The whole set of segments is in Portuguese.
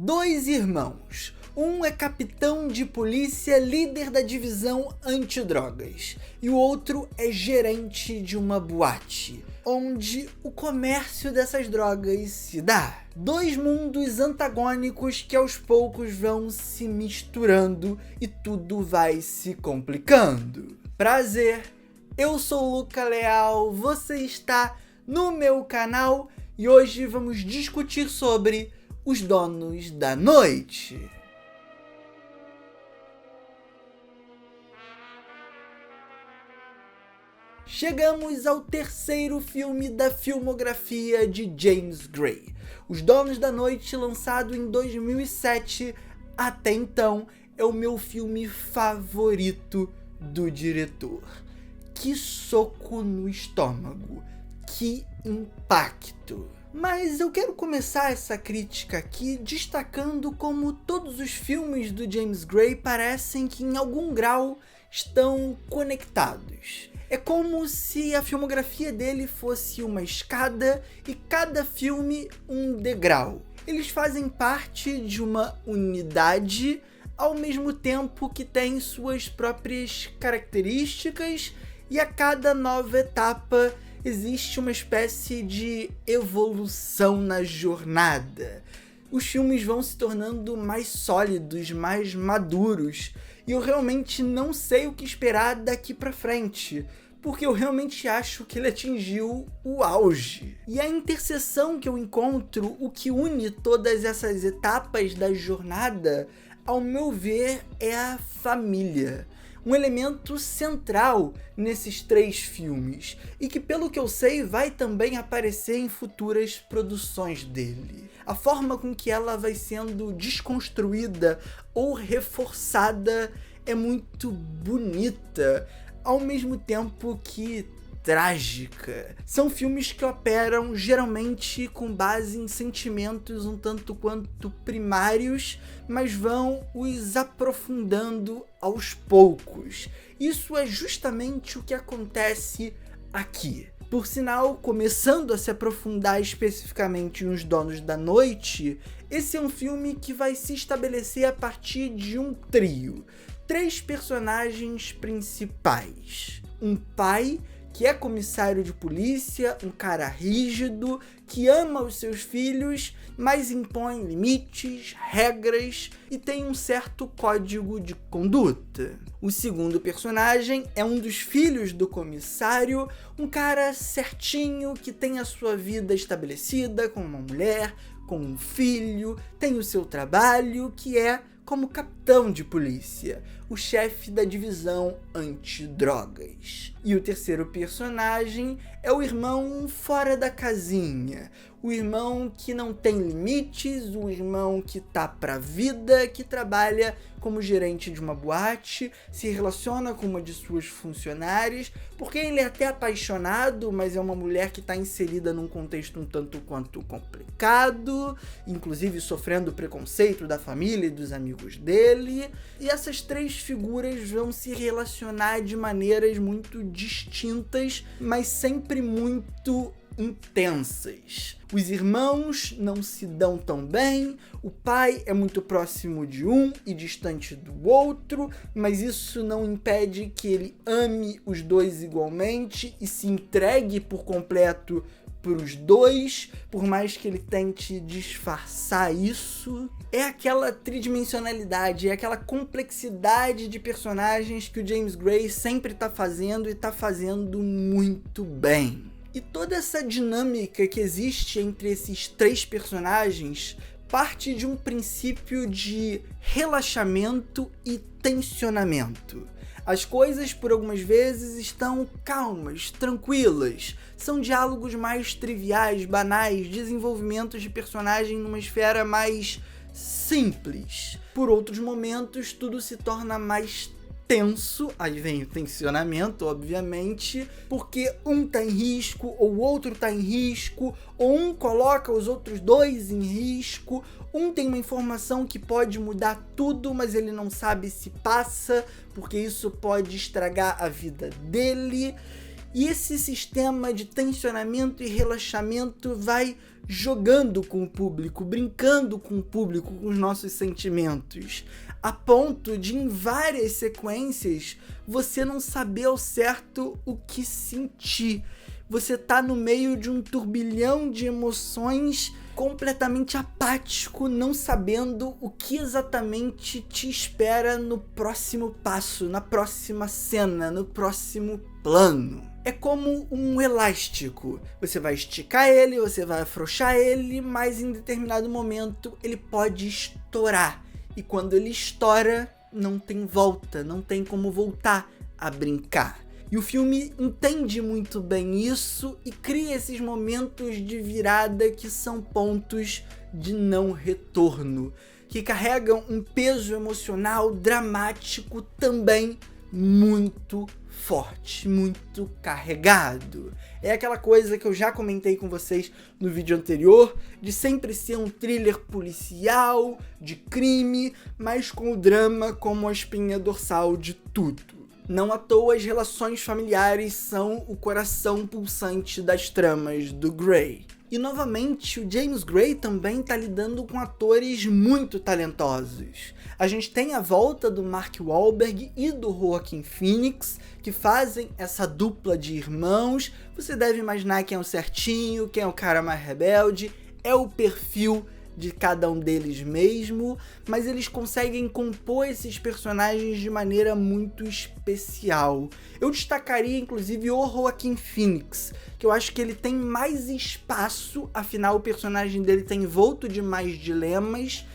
Dois irmãos. Um é capitão de polícia, líder da divisão antidrogas, e o outro é gerente de uma boate, onde o comércio dessas drogas se dá. Dois mundos antagônicos que aos poucos vão se misturando e tudo vai se complicando. Prazer, eu sou o Luca Leal, você está no meu canal e hoje vamos discutir sobre Os Donos da Noite. Chegamos ao terceiro filme da filmografia de James Gray, Os Donos da Noite, lançado em 2007. Até então, é o meu filme favorito do diretor. Que soco no estômago, que impacto! Mas eu quero começar essa crítica aqui destacando como todos os filmes do James Gray parecem que em algum grau estão conectados. É como se a filmografia dele fosse uma escada e cada filme um degrau. Eles fazem parte de uma unidade, ao mesmo tempo que tem suas próprias características, e a cada nova etapa existe uma espécie de evolução na jornada. Os filmes vão se tornando mais sólidos, mais maduros, e eu realmente não sei o que esperar daqui pra frente, porque eu realmente acho que ele atingiu o auge. E a interseção que eu encontro, o que une todas essas etapas da jornada, ao meu ver, é a família. Um elemento central nesses três filmes, e que, pelo que eu sei, vai também aparecer em futuras produções dele. A forma com que ela vai sendo desconstruída ou reforçada é muito bonita, ao mesmo tempo que trágica. São filmes que operam geralmente com base em sentimentos um tanto quanto primários, mas vão os aprofundando aos poucos. Isso é justamente o que acontece aqui. Por sinal, começando a se aprofundar especificamente nos Donos da Noite, esse é um filme que vai se estabelecer a partir de um trio. Três personagens principais. Um pai que é comissário de polícia, um cara rígido, que ama os seus filhos, mas impõe limites, regras e tem um certo código de conduta. O segundo personagem é um dos filhos do comissário, um cara certinho que tem a sua vida estabelecida com uma mulher, com um filho, tem o seu trabalho, que é como capitão de polícia, o chefe da divisão antidrogas. E o terceiro personagem é o irmão fora da casinha, o irmão que não tem limites, o irmão que tá pra vida, que trabalha como gerente de uma boate, se relaciona com uma de suas funcionárias, porque ele é até apaixonado, mas é uma mulher que está inserida num contexto um tanto quanto complicado, inclusive sofrendo preconceito da família e dos amigos dele. E essas três figuras vão se relacionar de maneiras muito distintas, mas sempre muito intensas. Os irmãos não se dão tão bem, o pai é muito próximo de um e distante do outro, mas isso não impede que ele ame os dois igualmente e se entregue por completo para os dois, por mais que ele tente disfarçar isso. É aquela tridimensionalidade, é aquela complexidade de personagens que o James Gray sempre está fazendo e está fazendo muito bem. E toda essa dinâmica que existe entre esses três personagens parte de um princípio de relaxamento e tensionamento. As coisas, por algumas vezes, estão calmas, tranquilas. São diálogos mais triviais, banais, desenvolvimentos de personagem numa esfera mais simples. Por outros momentos, tudo se torna mais tenso, aí vem o tensionamento, obviamente, porque um tá em risco, ou o outro tá em risco, ou um coloca os outros dois em risco, um tem uma informação que pode mudar tudo, mas ele não sabe se passa, porque isso pode estragar a vida dele. E esse sistema de tensionamento e relaxamento vai jogando com o público, brincando com o público, com os nossos sentimentos, a ponto de em várias sequências você não saber ao certo o que sentir. Você tá no meio de um turbilhão de emoções, completamente apático, não sabendo o que exatamente te espera no próximo passo, na próxima cena, no próximo plano. É como um elástico. Você vai esticar ele, você vai afrouxar ele, mas em determinado momento ele pode estourar. E quando ele estoura, não tem volta, não tem como voltar a brincar. E o filme entende muito bem isso e cria esses momentos de virada que são pontos de não retorno, que carregam um peso emocional dramático também muito forte, muito carregado. É aquela coisa que eu já comentei com vocês no vídeo anterior, de sempre ser um thriller policial, de crime, mas com o drama como a espinha dorsal de tudo. Não à toa as relações familiares são o coração pulsante das tramas do Gray. E novamente, o James Gray também está lidando com atores muito talentosos. A gente tem a volta do Mark Wahlberg e do Joaquin Phoenix, que fazem essa dupla de irmãos. Você deve imaginar quem é o certinho, quem é o cara mais rebelde, é o perfil de cada um deles mesmo, mas eles conseguem compor esses personagens de maneira muito especial. Eu destacaria inclusive o Joaquin Phoenix, que eu acho que ele tem mais espaço, afinal o personagem dele tem envolto de mais dilemas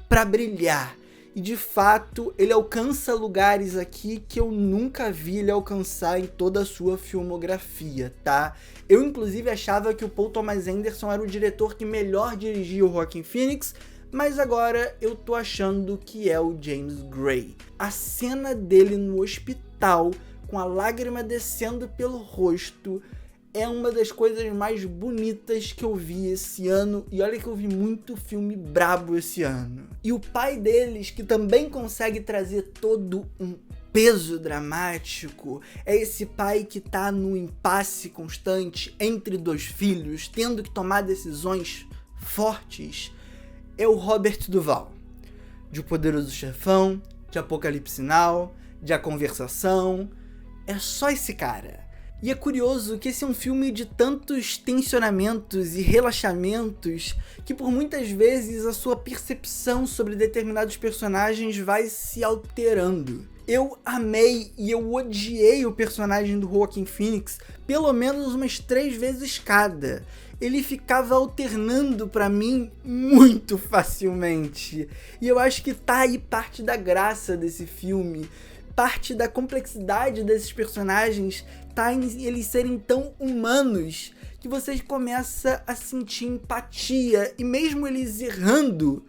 para brilhar. E de fato, ele alcança lugares aqui que eu nunca vi ele alcançar em toda a sua filmografia, tá? Eu inclusive achava que o Paul Thomas Anderson era o diretor que melhor dirigia o Joaquin Phoenix, mas agora eu tô achando que é o James Gray. A cena dele no hospital, com a lágrima descendo pelo rosto, é uma das coisas mais bonitas que eu vi esse ano, e olha que eu vi muito filme brabo esse ano. E o pai deles, que também consegue trazer todo um peso dramático, é esse pai que tá no impasse constante entre dois filhos, tendo que tomar decisões fortes, é o Robert Duvall, de O Poderoso Chefão, de Apocalipse Now, de A Conversação. É só esse cara. E é curioso que esse é um filme de tantos tensionamentos e relaxamentos que por muitas vezes a sua percepção sobre determinados personagens vai se alterando. Eu amei e eu odiei o personagem do Joaquin Phoenix pelo menos umas 3 vezes cada. Ele ficava alternando pra mim muito facilmente. E eu acho que tá aí parte da graça desse filme. Parte da complexidade desses personagens tá em eles serem tão humanos que você começa a sentir empatia, e mesmo eles errando,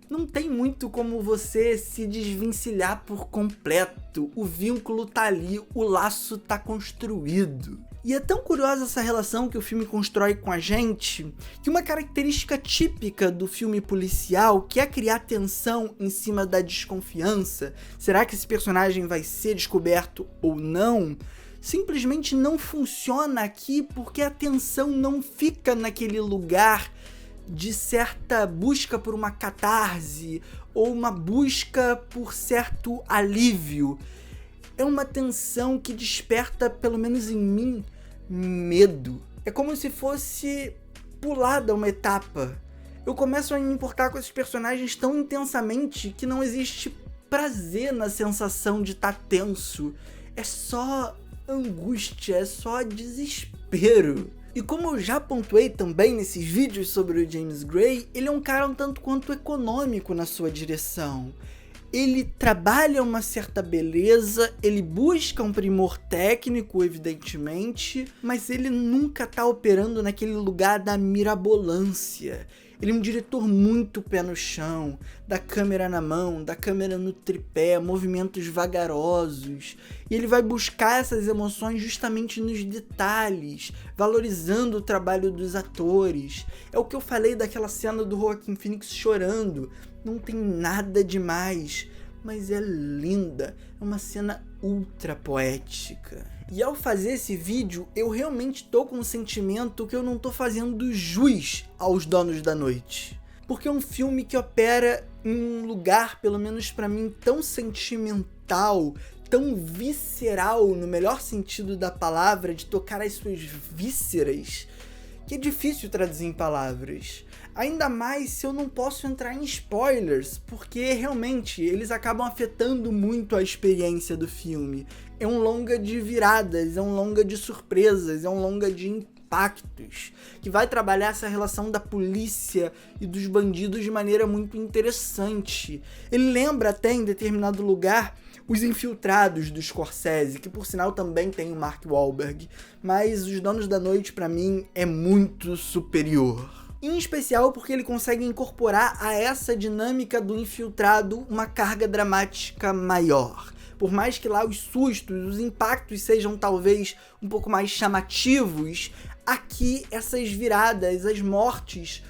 não tem muito como você se desvencilhar por completo. O vínculo tá ali, o laço tá construído. E é tão curiosa essa relação que o filme constrói com a gente, que uma característica típica do filme policial, que é criar tensão em cima da desconfiança, será que esse personagem vai ser descoberto ou não, simplesmente não funciona aqui, porque a tensão não fica naquele lugar de certa busca por uma catarse ou uma busca por certo alívio. É uma tensão que desperta, pelo menos em mim, medo. É como se fosse pulada uma etapa. Eu começo a me importar com esses personagens tão intensamente que não existe prazer na sensação de estar tenso. É só angústia, é só desespero. E como eu já pontuei também nesses vídeos sobre o James Gray, ele é um cara um tanto quanto econômico na sua direção. Ele trabalha uma certa beleza, ele busca um primor técnico, evidentemente, mas ele nunca tá operando naquele lugar da mirabolância. Ele é um diretor muito pé no chão, da câmera na mão, da câmera no tripé, movimentos vagarosos. E ele vai buscar essas emoções justamente nos detalhes, valorizando o trabalho dos atores. É o que eu falei daquela cena do Joaquin Phoenix chorando. Não tem nada demais, mas é linda. É uma cena ultra poética. E ao fazer esse vídeo, eu realmente tô com um sentimento que eu não tô fazendo jus aos Donos da Noite. Porque é um filme que opera em um lugar, pelo menos pra mim, tão sentimental, tão visceral, no melhor sentido da palavra, de tocar as suas vísceras, que é difícil traduzir em palavras. Ainda mais se eu não posso entrar em spoilers, porque realmente eles acabam afetando muito a experiência do filme. É um longa de viradas, é um longa de surpresas, é um longa de impactos, que vai trabalhar essa relação da polícia e dos bandidos de maneira muito interessante. Ele lembra até em determinado lugar Os Infiltrados do Scorsese, que por sinal também tem o Mark Wahlberg, mas Os Donos da Noite pra mim é muito superior. Em especial porque ele consegue incorporar a essa dinâmica do infiltrado uma carga dramática maior. Por mais que lá os sustos, os impactos sejam talvez um pouco mais chamativos, aqui essas viradas, as mortes,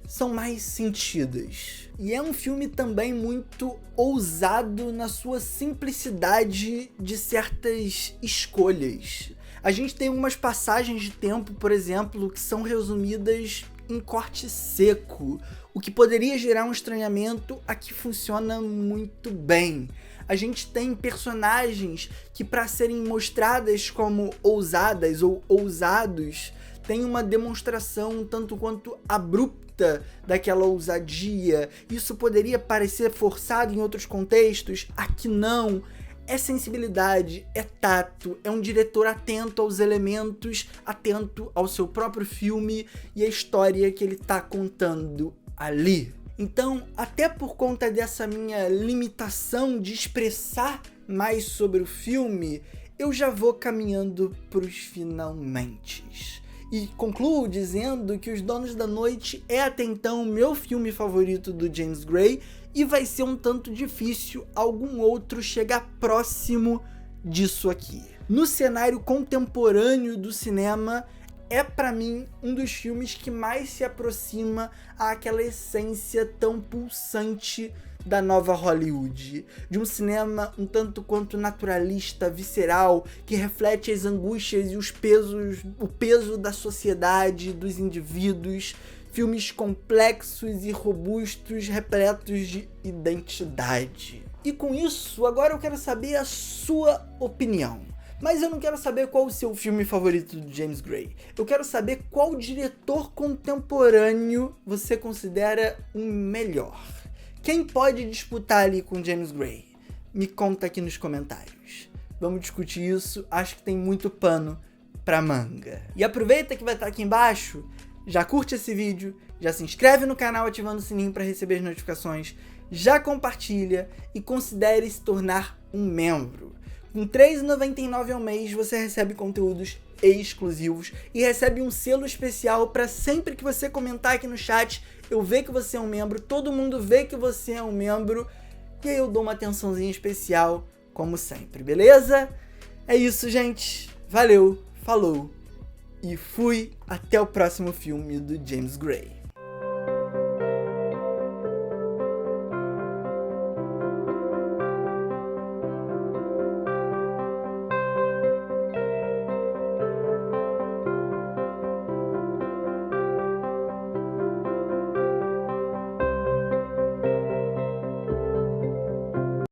são mais sentidas. E é um filme também muito ousado na sua simplicidade de certas escolhas. A gente tem algumas passagens de tempo, por exemplo, que são resumidas em corte seco, o que poderia gerar um estranhamento, aqui funciona muito bem. A gente tem personagens que, para serem mostradas como ousadas ou ousados, tem uma demonstração tanto quanto abrupta daquela ousadia. Isso poderia parecer forçado em outros contextos, aqui não. É sensibilidade, é tato, é um diretor atento aos elementos, atento ao seu próprio filme e à história que ele tá contando ali. Então, até por conta dessa minha limitação de expressar mais sobre o filme, eu já vou caminhando pros finalmentes. E concluo dizendo que Os Donos da Noite é até então o meu filme favorito do James Gray e vai ser um tanto difícil algum outro chegar próximo disso aqui. No cenário contemporâneo do cinema, é pra mim um dos filmes que mais se aproxima àquela essência tão pulsante da nova Hollywood, de um cinema um tanto quanto naturalista, visceral, que reflete as angústias e o peso da sociedade, dos indivíduos, filmes complexos e robustos, repletos de identidade. E com isso, agora eu quero saber a sua opinião. Mas eu não quero saber qual o seu filme favorito do James Gray. Eu quero saber qual diretor contemporâneo você considera o melhor. Quem pode disputar ali com James Gray? Me conta aqui nos comentários. Vamos discutir isso, acho que tem muito pano pra manga. E aproveita que vai estar aqui embaixo, já curte esse vídeo, já se inscreve no canal ativando o sininho para receber as notificações, já compartilha e considere se tornar um membro. Com R$ 3,99 ao mês você recebe conteúdos exclusivos e recebe um selo especial para sempre que você comentar aqui no chat, eu ver que você é um membro, todo mundo vê que você é um membro e aí eu dou uma atençãozinha especial, como sempre, beleza? É isso, gente. Valeu, falou e fui. Até o próximo filme do James Gray.